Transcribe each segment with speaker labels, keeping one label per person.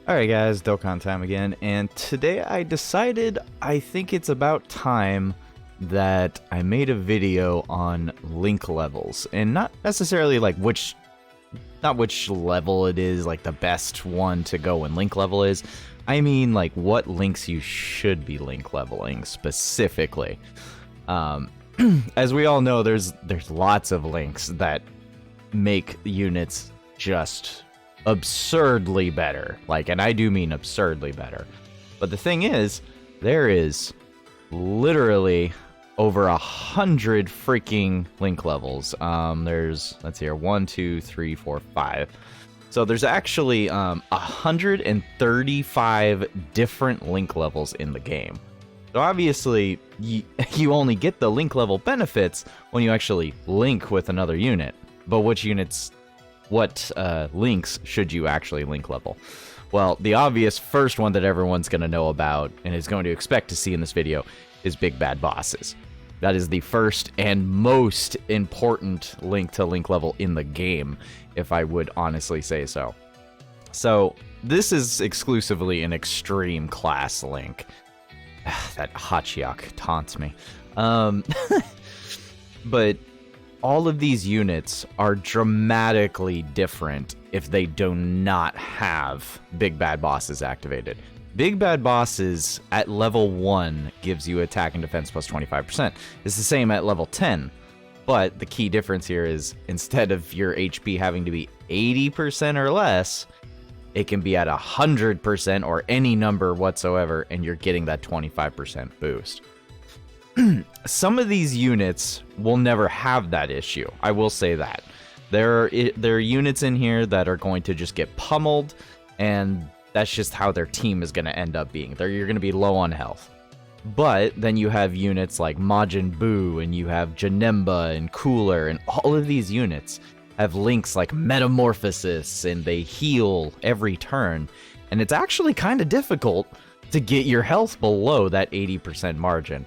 Speaker 1: Alright guys, Dokkan time again, and today I decided I think it's about time that I made a video on link levels, and not necessarily like not which level it is, like the best one to go in link level is. I mean like what links you should be link leveling specifically. As we all know, there's lots of links that make units just absurdly better. And I do mean absurdly better. But the thing is, there is literally over 100 freaking link levels. There's, let's see here, 1, 2, 3, 4, 5. So there's actually 135 different link levels in the game. So obviously, you only get the link level benefits when you actually link with another unit. But what links should you actually link level? Well, the obvious first one that everyone's going to know about and is going to expect to see in this video is big bad bosses. That is the first and most important link to link level in the game, if I would honestly say so. So this is exclusively an extreme class link. That Hachiok taunts me. But all of these units are dramatically different if they do not have big bad bosses activated. Big bad bosses at level 1 gives you attack and defense plus 25%. It's the same at level 10, but the key difference here is instead of your HP having to be 80% or less, it can be at 100% or any number whatsoever, and you're getting that 25% boost. Some of these units will never have that issue. I will say that. There are units in here that are going to just get pummeled, and that's just how their team is going to end up being. You're going to be low on health. But then you have units like Majin Buu, and you have Janemba and Cooler, and all of these units have links like Metamorphosis, and they heal every turn. And it's actually kind of difficult to get your health below that 80% margin.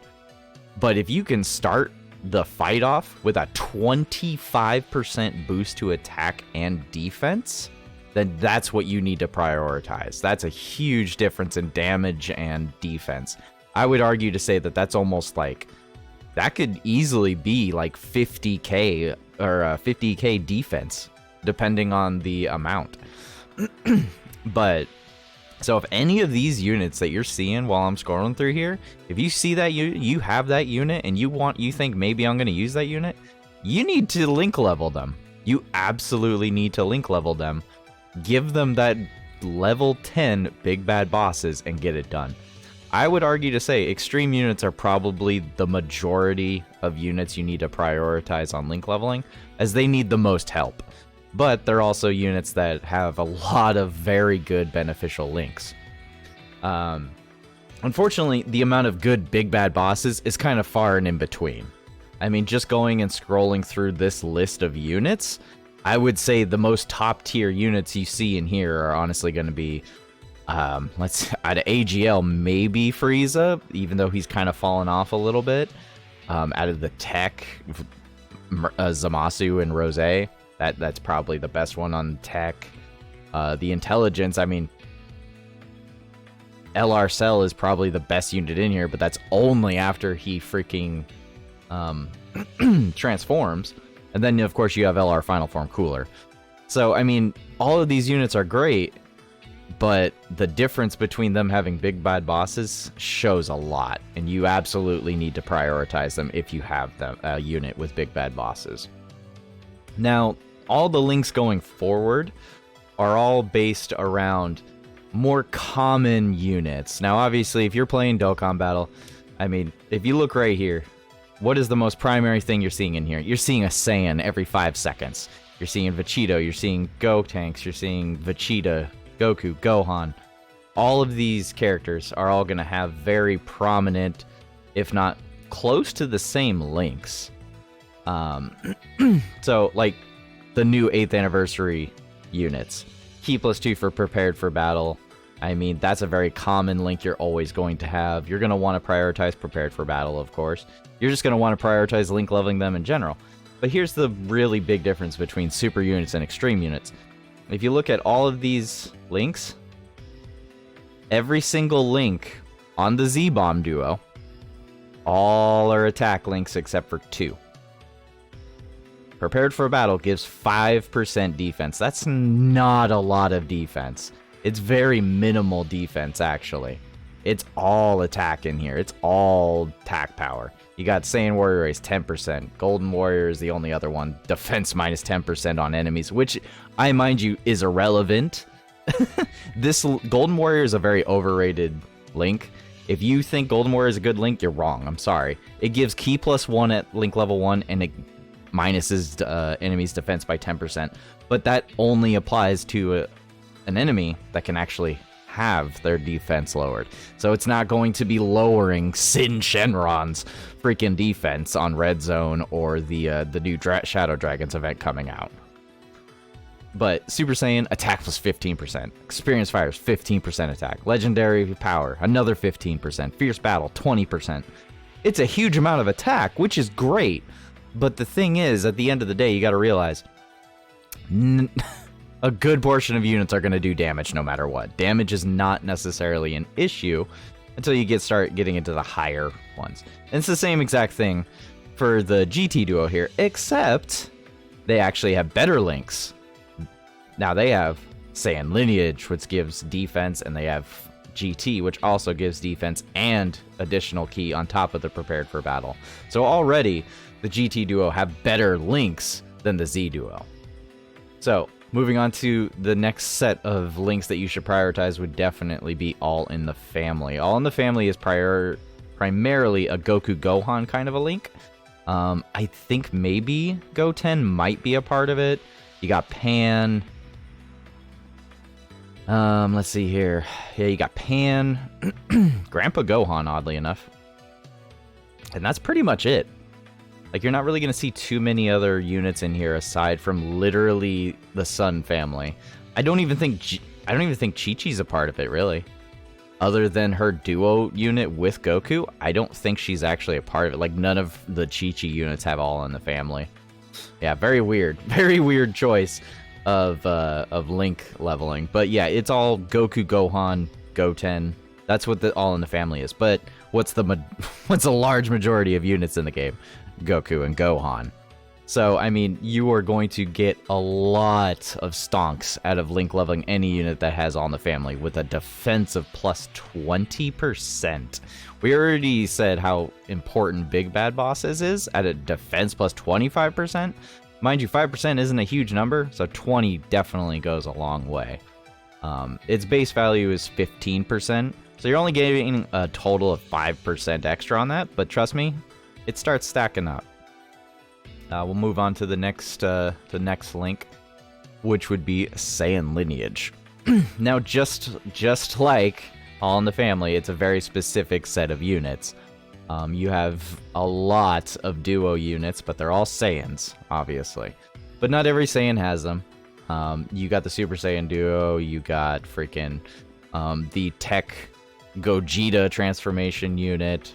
Speaker 1: But if you can start the fight off with a 25% boost to attack and defense, then that's what you need to prioritize. That's a huge difference in damage and defense. I would argue to say that that's almost like, that could easily be like 50k or 50k defense, depending on the amount. But so if any of these units that you're seeing while I'm scrolling through here, if you see that you have that unit and you think maybe I'm going to use that unit, you need to link level them. You absolutely need to link level them. Give them that level 10 big bad bosses and get it done. I would argue to say extreme units are probably the majority of units you need to prioritize on link leveling, as they need the most help. But they're also units that have a lot of very good beneficial links. Unfortunately, the amount of good big bad bosses is kind of far and in between. I mean, just going and scrolling through this list of units, I would say the most top tier units you see in here are honestly going to be, out of AGL, maybe Frieza, even though he's kind of fallen off a little bit. Out of the tech, Zamasu and Rose. That's probably the best one on tech. The intelligence, I mean, LR Cell is probably the best unit in here, but that's only after he freaking transforms. And then, of course, you have LR Final Form Cooler. So, I mean, all of these units are great, but the difference between them having big bad bosses shows a lot, and you absolutely need to prioritize them if you have them, a unit with big bad bosses. Now, all the links going forward are all based around more common units. Now, obviously, if you're playing Dokkan Battle, I mean, if you look right here, what is the most primary thing you're seeing in here? You're seeing a Saiyan every 5 seconds. You're seeing Vegito, you're seeing Gotenks, you're seeing Vegeta, Goku, Gohan. All of these characters are all going to have very prominent, if not close to the same links. So, like, the new 8th anniversary units. Key +2 for prepared for battle. I mean, that's a very common link you're always going to have. You're going to want to prioritize prepared for battle, of course. You're just going to want to prioritize link leveling them in general. But here's the really big difference between super units and extreme units. If you look at all of these links, every single link on the Z-Bomb duo, all are attack links except for 2. Prepared for Battle gives 5% defense. That's not a lot of defense. It's very minimal defense, actually. It's all attack in here. It's all attack power. You got Saiyan Warrior Race, 10%. Golden Warrior is the only other one. Defense minus 10% on enemies, which, I mind you, is irrelevant. This Golden Warrior is a very overrated link. If you think Golden Warrior is a good link, you're wrong. I'm sorry. It gives Ki +1 at link level 1, and it minuses enemies' defense by 10%. But that only applies to an enemy that can actually have their defense lowered. So it's not going to be lowering Sin Shenron's freaking defense on Red Zone or the new Shadow Dragons event coming out. But Super Saiyan, attack plus 15%. Experience Fires, 15% attack. Legendary Power, another 15%. Fierce Battle, 20%. It's a huge amount of attack, which is great. But the thing is, at the end of the day, you gotta realize, a good portion of units are gonna do damage no matter what. Damage is not necessarily an issue until you start getting into the higher ones. And it's the same exact thing for the GT duo here, except they actually have better links. Now they have Saiyan Lineage, which gives defense, and they have GT, which also gives defense and additional Ki on top of the Prepared for Battle. So already, the GT duo have better links than the Z duo. So, moving on to the next set of links that you should prioritize would definitely be All in the Family. All in the Family is primarily a Goku Gohan kind of a link. I think maybe Goten might be a part of it. You got Pan. Let's see here. Yeah, you got Pan, Grandpa Gohan, oddly enough. And that's pretty much it. Like, you're not really going to see too many other units in here aside from literally the Sun family. I don't even think Chi-Chi's a part of it, really. Other than her duo unit with Goku, I don't think she's actually a part of it. Like, none of the Chi-Chi units have All in the Family. Yeah, very weird. Very weird choice of link leveling. But yeah, it's all Goku, Gohan, Goten. That's what the All in the Family is. But what's a large majority of units in the game? Goku and Gohan. So, I mean, you are going to get a lot of stonks out of link leveling any unit that has All in the Family with a defense of plus 20%. We already said how important Big Bad Bosses is at a defense plus 25%. Mind you, 5% isn't a huge number, so 20 definitely goes a long way. Its base value is 15%, so you're only getting a total of 5% extra on that, but trust me, it starts stacking up. We'll move on to the next link, which would be Saiyan Lineage. Now, just like All in the Family, it's a very specific set of units. You have a lot of duo units, but they're all Saiyans, obviously. But not every Saiyan has them. You got the Super Saiyan duo, you got freaking the Tech Gogeta transformation unit.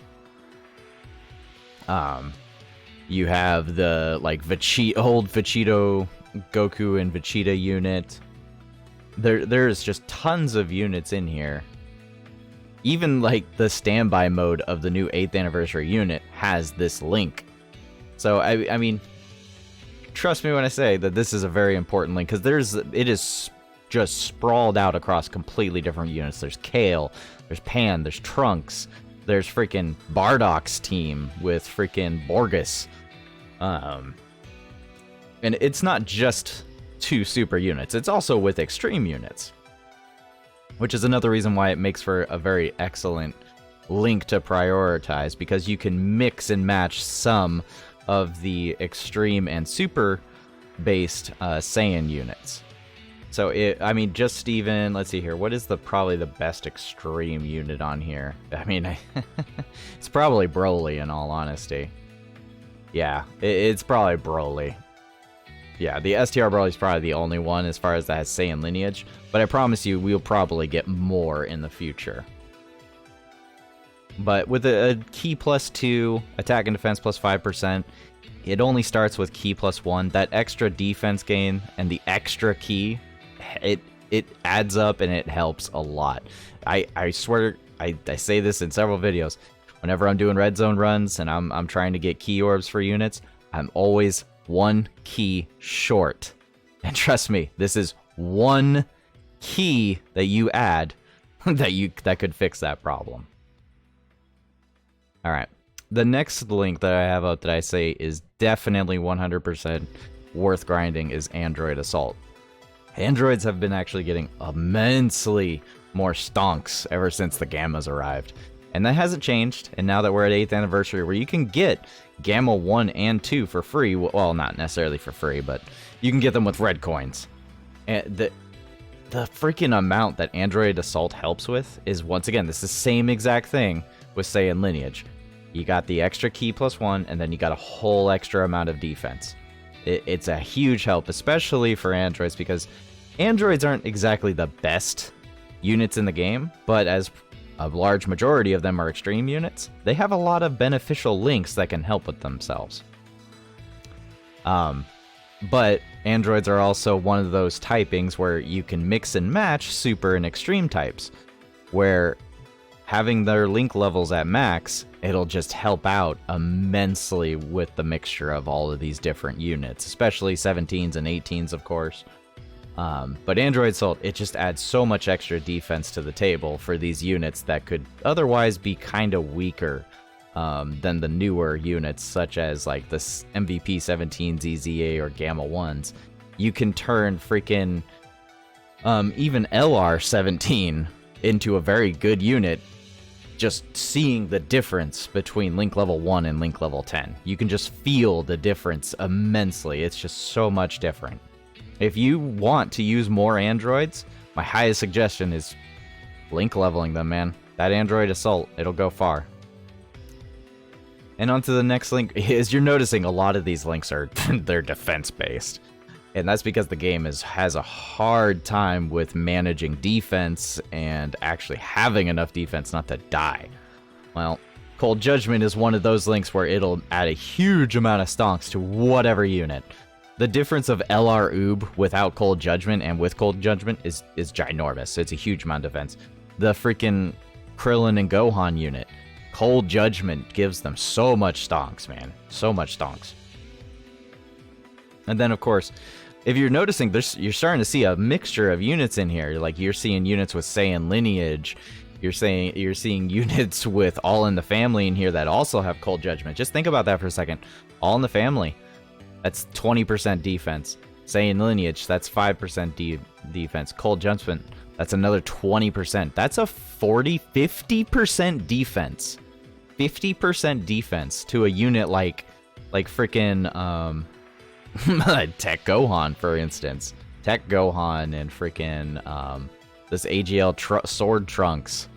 Speaker 1: You have the old Vegito Goku and Vegeta unit. There's just tons of units in here. Even like the standby mode of the new 8th anniversary unit has this link. So I mean, trust me when I say that this is a very important link, because it is just sprawled out across completely different units. There's Kale, there's Pan, there's Trunks, there's freaking Bardock's team with freaking Borgus. And it's not just 2 super units, it's also with extreme units, which is another reason why it makes for a very excellent link to prioritize, because you can mix and match some of the extreme and super based Saiyan units. So I mean, just even, let's see here, what is probably the best extreme unit on here? I mean, it's probably Broly, in all honesty. Yeah, it's probably Broly. Yeah, the STR Broly is probably the only one as far as that has Saiyan Lineage, but I promise you, we'll probably get more in the future. But with a Ki +2, attack and defense +5%, it only starts with Ki +1. That extra defense gain and the extra Ki, it adds up and it helps a lot. I swear, I say this in several videos. Whenever I'm doing red zone runs and I'm trying to get key orbs for units, I'm always one key short. And trust me, this is one key that you add that could fix that problem. All right. The next link that I have up that I say is definitely 100% worth grinding is Android Assault. Androids have been actually getting immensely more stonks ever since the Gammas arrived. And that hasn't changed, and now that we're at 8th anniversary, where you can get Gamma 1 and 2 for free, well, not necessarily for free, but you can get them with red coins. And the freaking amount that Android Assault helps with is, once again, this is the same exact thing with Saiyan Lineage. You got the extra key +1, and then you got a whole extra amount of defense. It's a huge help, especially for androids, because androids aren't exactly the best units in the game, but as a large majority of them are extreme units, they have a lot of beneficial links that can help with themselves. But androids are also one of those typings where you can mix and match super and extreme types, where having their link levels at max, it'll just help out immensely with the mixture of all of these different units, especially 17s and 18s, of course. But Android Assault, it just adds so much extra defense to the table for these units that could otherwise be kind of weaker than the newer units, such as like the MVP 17s, EZA, or Gamma 1s. You can turn freaking even LR 17 into a very good unit just seeing the difference between link level 1 and link level 10. You can just feel the difference immensely. It's just so much different. If you want to use more androids, my highest suggestion is link leveling them, man. That Android Assault, it'll go far. And on to the next link. As you're noticing, a lot of these links are they're defense based. And that's because the game has a hard time with managing defense and actually having enough defense not to die. Well, Cold Judgement is one of those links where it'll add a huge amount of stonks to whatever unit. The difference of LR Oob without Cold Judgement and with Cold Judgement is ginormous. It's a huge amount of defense. The freaking Krillin and Gohan unit, Cold Judgement gives them so much stonks, man. So much stonks. And then, of course, if you're noticing, you're starting to see a mixture of units in here. Like, you're seeing units with Saiyan Lineage. You're seeing units with All in the Family in here that also have Cold Judgement. Just think about that for a second. All in the Family, that's 20% defense. Saiyan Lineage, that's 5% defense. Cold Judgement, that's another 20%. That's a 50% defense. 50% defense to a unit like freaking Tech Gohan, for instance. Tech Gohan and freaking this AGL Sword Trunks,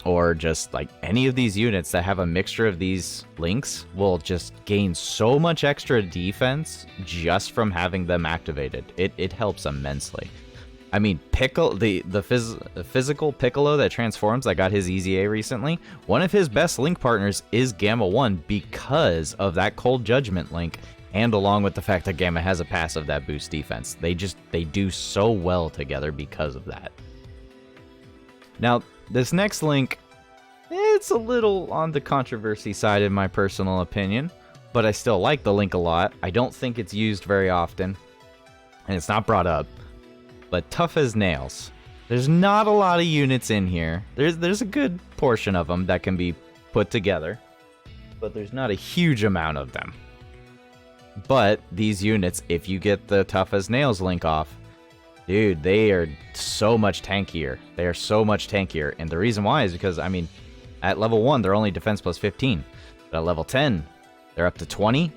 Speaker 1: or just like any of these units that have a mixture of these links will just gain so much extra defense just from having them activated. It helps immensely. I mean, Piccolo, the physical Piccolo that transforms, that got his EZA recently, one of his best link partners is Gamma 1 because of that Cold Judgement link. And along with the fact that Gamma has a passive that boosts defense. They do so well together because of that. Now, this next link, it's a little on the controversy side in my personal opinion, but I still like the link a lot. I don't think it's used very often, and it's not brought up, but Tough as Nails. There's not a lot of units in here. There's a good portion of them that can be put together, but there's not a huge amount of them. But these units, if you get the Tough as Nails link off, dude, they are so much tankier. They are so much tankier. And the reason why is because, I mean, at level 1, they're only defense plus 15. But at level 10, they're up to 20.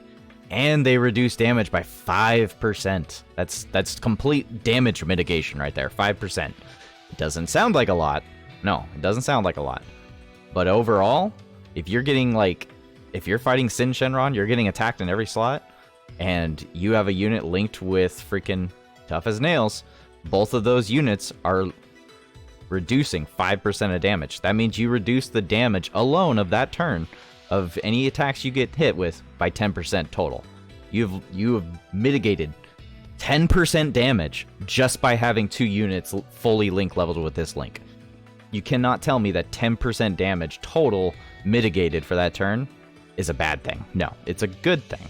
Speaker 1: And they reduce damage by 5%. That's complete damage mitigation right there, 5%. It doesn't sound like a lot. No, it doesn't sound like a lot. But overall, if you're fighting Sin Shenron, you're getting attacked in every slot, and you have a unit linked with freaking Tough as Nails, both of those units are reducing 5% of damage. That means you reduce the damage alone of that turn of any attacks you get hit with by 10% total. You have mitigated 10% damage just by having 2 units fully link leveled with this link. You cannot tell me that 10% damage total mitigated for that turn is a bad thing. No, it's a good thing.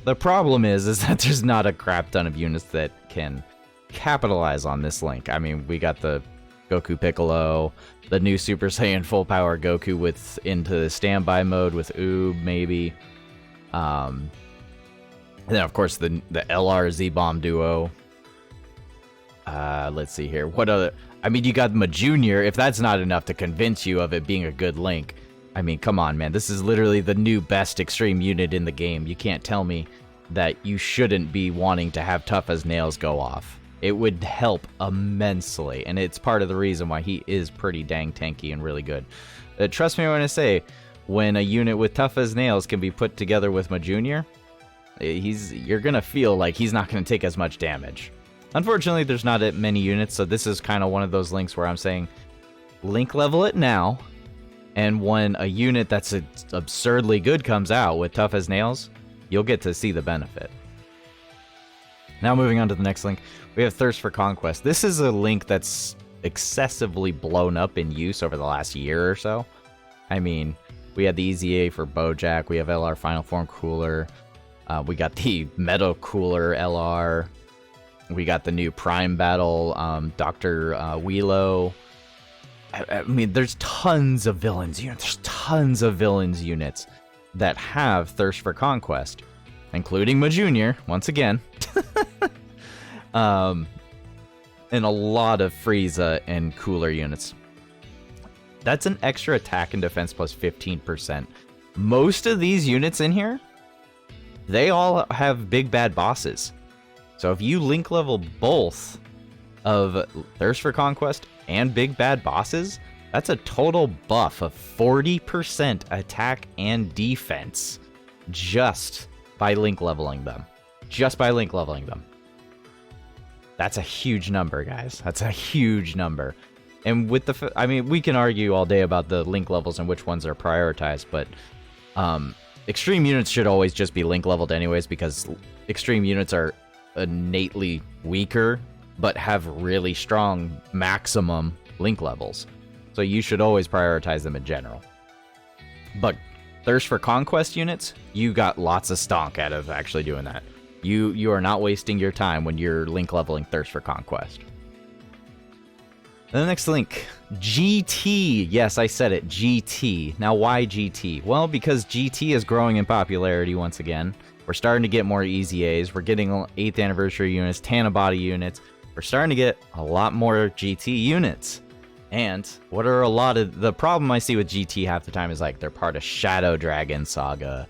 Speaker 1: The problem is that there's not a crap ton of units that can capitalize on this link. I mean, we got the Goku Piccolo, the new Super Saiyan full power Goku with into the standby mode with Oob, maybe. And then of course the LR Z-Bomb duo. Let's see here. What other? I mean, you got Ma Junior. If that's not enough to convince you of it being a good link, I mean, come on, man. This is literally the new best extreme unit in the game. You can't tell me that you shouldn't be wanting to have Tough as Nails go off. It would help immensely, and it's part of the reason why he is pretty dang tanky and really good. Trust me when I say, when a unit with Tough as Nails can be put together with Ma Junior, you're gonna feel like he's not gonna take as much damage. Unfortunately, there's not that many units, so this is kind of one of those links where I'm saying, link level it now, and when a unit that's absurdly good comes out with Tough as Nails, you'll get to see the benefit. Now moving on to the next link, we have Thirst for Conquest. This is a link that's excessively blown up in use over the last year or so. I mean, we had the EZA for Bojack, we have LR Final Form Cooler, we got the Metal Cooler LR, we got the new Prime Battle Dr. Wheelo. I mean, there's tons of villains units. There's tons of villains units that have Thirst for Conquest, including Ma Junior, once again. And a lot of Frieza and Cooler units. That's an extra attack and defense plus 15%. Most of these units in here, they all have big bad bosses. So if you link level both of Thirst for Conquest and big bad bosses, that's a total buff of 40% attack and defense just by link leveling them. Just by link leveling them. That's a huge number, guys. That's a huge number. And with the, I mean, we can argue all day about the link levels and which ones are prioritized, but extreme units should always just be link leveled anyways, because extreme units are innately weaker, but have really strong maximum link levels. So you should always prioritize them in general. But Thirst for Conquest units, you got lots of stonk out of actually doing that. You are not wasting your time when you're link leveling Thirst for Conquest. And the next link, GT. Yes, I said it, GT. Now, why GT? Well, because GT is growing in popularity once again. We're starting to get more EZAs. We're getting 8th anniversary units, Tanabody units. We're starting to get a lot more GT units. And what are a lot of the problem I see with GT half the time is like they're part of Shadow Dragon Saga,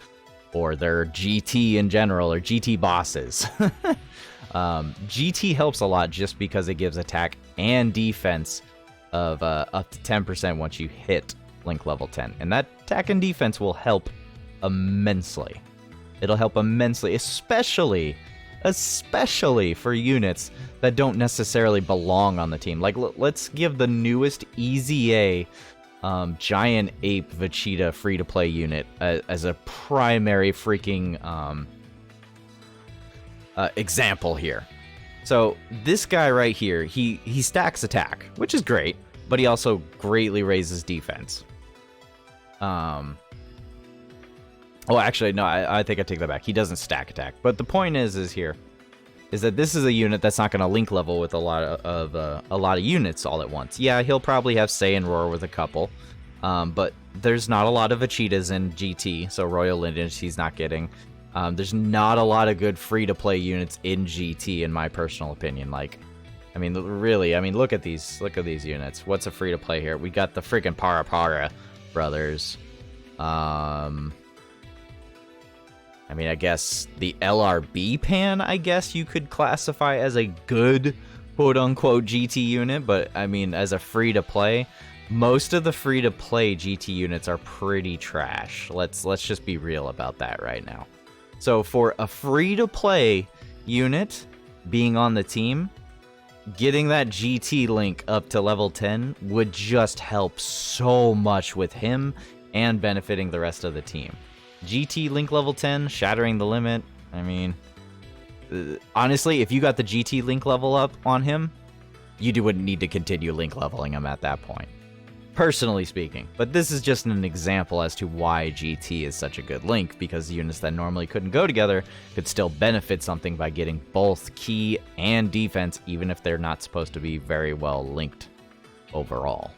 Speaker 1: or they're GT in general, or GT bosses. GT helps a lot just because it gives attack and defense of up to 10% once you hit link level 10. And that attack and defense will help immensely. It'll help immensely, especially for units that don't necessarily belong on the team. Like, let's give the newest EZA Giant Ape Vegeta free-to-play unit as a primary freaking example here. So this guy right here, he stacks attack, which is great, but he also greatly raises defense. Oh, actually, no, I think I take that back. He doesn't stack attack. But the point is that this is a unit that's not going to link level with a lot of units all at once. Yeah, he'll probably have Saiyan Roar with a couple, but there's not a lot of Vachitas in GT, so Royal Lineage he's not getting. There's not a lot of good free-to-play units in GT, in my personal opinion. Like, I mean, really, I mean, look at these units. What's a free-to-play here? We got the freaking Para brothers. I mean, I guess the LRB Pan, I guess you could classify as a good quote-unquote GT unit, but I mean, as a free-to-play, most of the free-to-play GT units are pretty trash. Let's just be real about that right now. So for a free-to-play unit being on the team, getting that GT link up to level 10 would just help so much with him and benefiting the rest of the team. GT link level 10, shattering the limit. I mean, Honestly, if you got the GT link level up on him, you wouldn't need to continue link leveling him at that point. Personally speaking. But this is just an example as to why GT is such a good link, because units that normally couldn't go together could still benefit something by getting both key and defense, even if they're not supposed to be very well linked overall.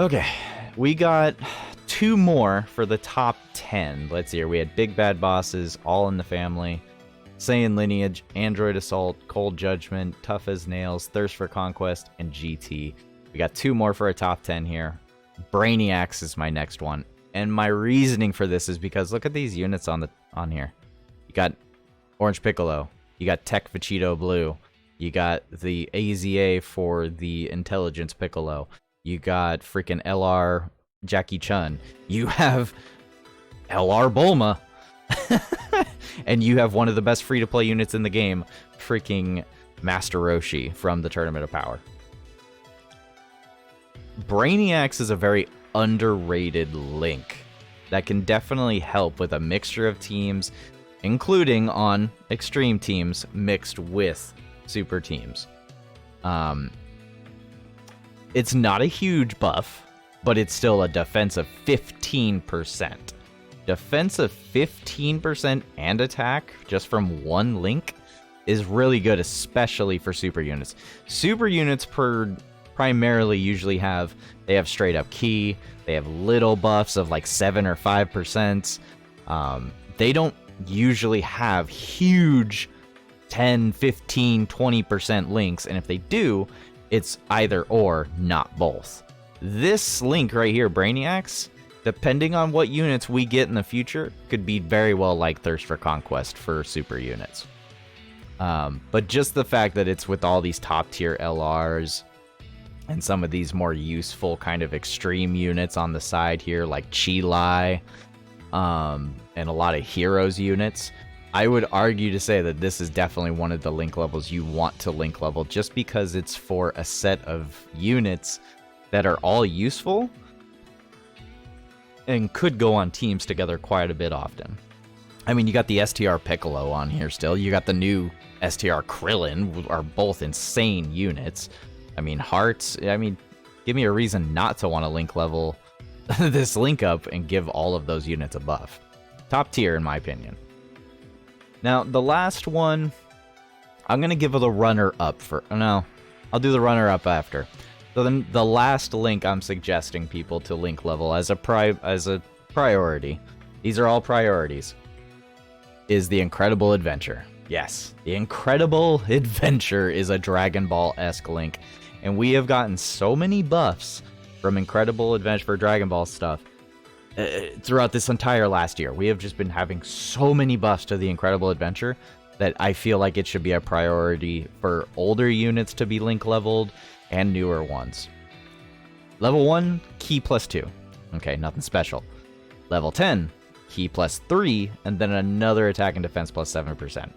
Speaker 1: Okay, we got 2 more for the top 10. Let's see here. We had Big Bad Bosses, All in the Family, Saiyan Lineage, Android Assault, Cold Judgment, Tough as Nails, Thirst for Conquest, and GT. We got 2 more for a top 10 here. Brainiacs is my next one. And my reasoning for this is because look at these units on here. You got Orange Piccolo. You got Tech Vegito Blue. You got the AZA for the Intelligence Piccolo. You got freaking LR Jackie Chun. You have LR Bulma. And you have one of the best free-to-play units in the game, freaking Master Roshi from the Tournament of Power. Brainiacs is a very underrated link that can definitely help with a mixture of teams, including on extreme teams mixed with super teams. It's not a huge buff, but it's still a defense of 15%. Defense of 15% and attack just from one link is really good, especially for super units. Super units primarily usually have straight up key. They have little buffs of like 7 or 5%. They don't usually have huge 10, 15, 20% links, and if they do, it's either or, not both. This link right here, Brainiacs, depending on what units we get in the future, could be very well like Thirst for Conquest for super units. But just the fact that it's with all these top tier LRs and some of these more useful kind of extreme units on the side here, like Chi Lai, and a lot of heroes units, I would argue to say that this is definitely one of the link levels you want to link level, just because it's for a set of units that are all useful and could go on teams together quite a bit often. I mean, you got the STR Piccolo on here still. You got the new STR Krillin, are both insane units. I mean, Hearts, give me a reason not to want to link level this link up and give all of those units a buff. Top tier, in my opinion. Now, the last one, I'm going to give it a runner-up for... No, I'll do the runner-up after. So then the last link I'm suggesting people to link level as a priority, these are all priorities, is the Incredible Adventure. Yes, the Incredible Adventure is a Dragon Ball-esque link, and we have gotten so many buffs from Incredible Adventure for Dragon Ball stuff throughout this entire last year. We have just been having so many buffs to the Incredible Adventure that I feel like it should be a priority for older units to be link leveled and newer ones. Level 1, key +2. Okay, nothing special. Level 10, key +3, and then another attack and defense +7%.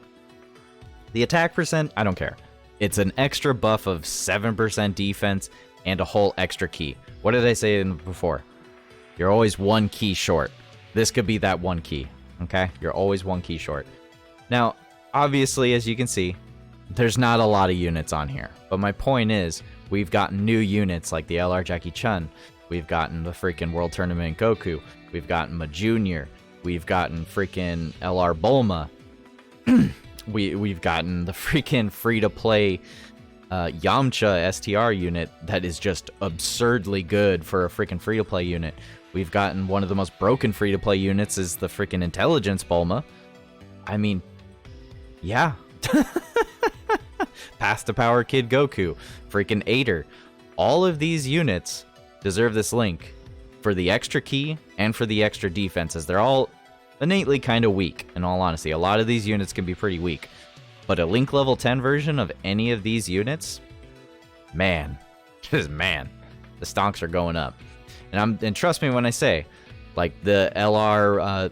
Speaker 1: The attack percent, I don't care. It's an extra buff of 7% defense and a whole extra key. What did I say before? You're always 1 key short. This could be that 1 key, okay? You're always 1 key short. Now, obviously, as you can see, there's not a lot of units on here. But my point is, we've gotten new units like the LR Jackie Chun. We've gotten the freaking World Tournament Goku. We've gotten Ma Junior. We've gotten freaking LR Bulma. We've gotten the freaking free-to-play Yamcha STR unit that is just absurdly good for a freaking free-to-play unit. We've gotten one of the most broken free-to-play units is the freaking Intelligence Bulma. I mean, yeah. Path to Power Kid Goku, freaking Aider. All of these units deserve this link for the extra key and for the extra defense, as they're all innately kind of weak, in all honesty. A lot of these units can be pretty weak. But a link level 10 version of any of these units, man, just man, the stonks are going up. And trust me when I say, like the LR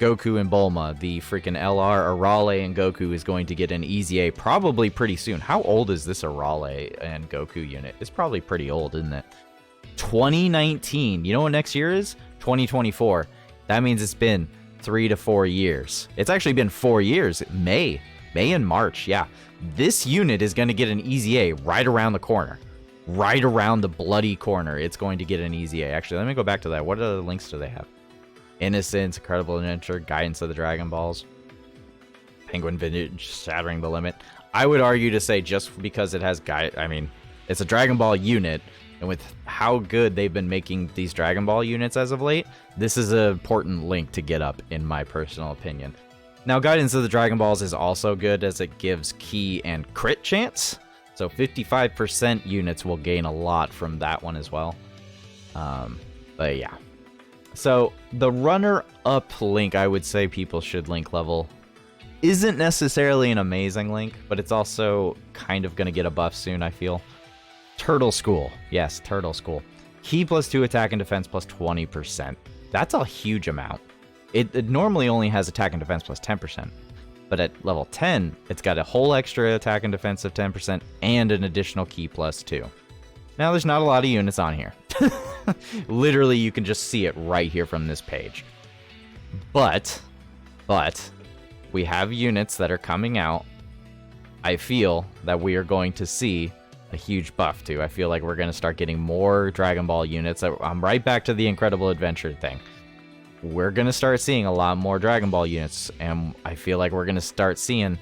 Speaker 1: Goku and Bulma, the freaking LR Arale and Goku is going to get an easy A probably pretty soon. How old is this Arale and Goku unit? It's probably pretty old, isn't it? 2019. You know what next year is? 2024. That means it's been 3 to 4 years. It's actually been 4 years. May and March, yeah. This unit is going to get an easy A right around the corner. Right around the bloody corner, it's going to get an easy A. Actually, let me go back to that. What other links do they have? Innocence, Incredible Adventure, Guidance of the Dragon Balls, Penguin Vintage, Shattering the Limit. I would argue to say just because it has it's a Dragon Ball unit, and with how good they've been making these Dragon Ball units as of late, this is an important link to get up, in my personal opinion. Now, Guidance of the Dragon Balls is also good as it gives key and crit chance. So 55% units will gain a lot from that one as well. But yeah. So the runner-up link I would say people should link level isn't necessarily an amazing link, but it's also kind of going to get a buff soon, I feel. Turtle School. Yes, Turtle School. Key +2 attack and defense +20%. That's a huge amount. It normally only has attack and defense +10%. But at level 10, it's got a whole extra attack and defense of 10% and an additional key +2. Now, there's not a lot of units on here. Literally, you can just see it right here from this page. But, we have units that are coming out. I feel that we are going to see a huge buff to. I feel like we're going to start getting more Dragon Ball units. I'm right back to the Incredible Adventure thing. We're going to start seeing a lot more Dragon Ball units, and I feel like we're going to start seeing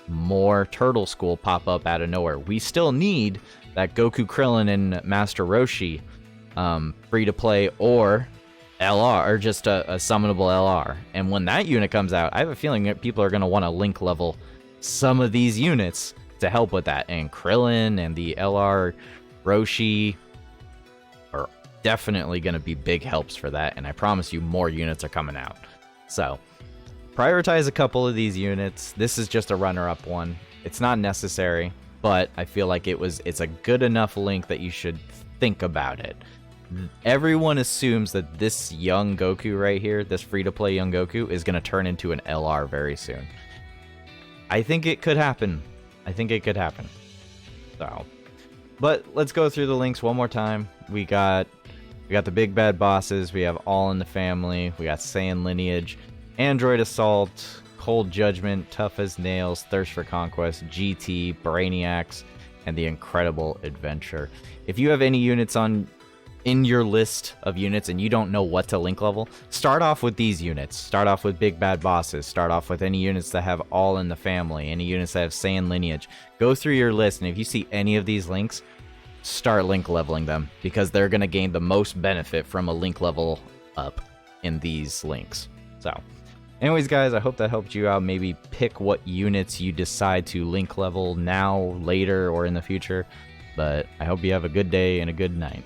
Speaker 1: more Turtle School pop up out of nowhere. We still need that Goku, Krillin, and Master Roshi free-to-play or LR, or just a summonable LR. And when that unit comes out, I have a feeling that people are going to want to link level some of these units to help with that. And Krillin and the LR Roshi are definitely going to be big helps for that, and I promise you more units are coming out. So prioritize a couple of these units. This is just a runner-up one. It's not necessary, but I feel like it's a good enough link that you should think about it. Everyone assumes that this young Goku right here, this free-to-play young Goku, is going to turn into an LR very soon. I think it could happen. So, but let's go through the links one more time. We got the big bad bosses. We have All in the Family. We got Saiyan Lineage, Android Assault, Cold Judgment, Tough as Nails, Thirst for Conquest, GT, Brainiacs, and the Incredible Adventure. If you have any units in your list of units and you don't know what to link level, start off with these units. Start off with big bad bosses. Start off with any units that have All in the Family, any units that have Saiyan Lineage. Go through your list, and if you see any of these links, start link leveling them, because they're going to gain the most benefit from a link level up in these links. So anyways, guys, I hope that helped you out. Maybe pick what units you decide to link level now, later, or in the future. But I hope you have a good day and a good night.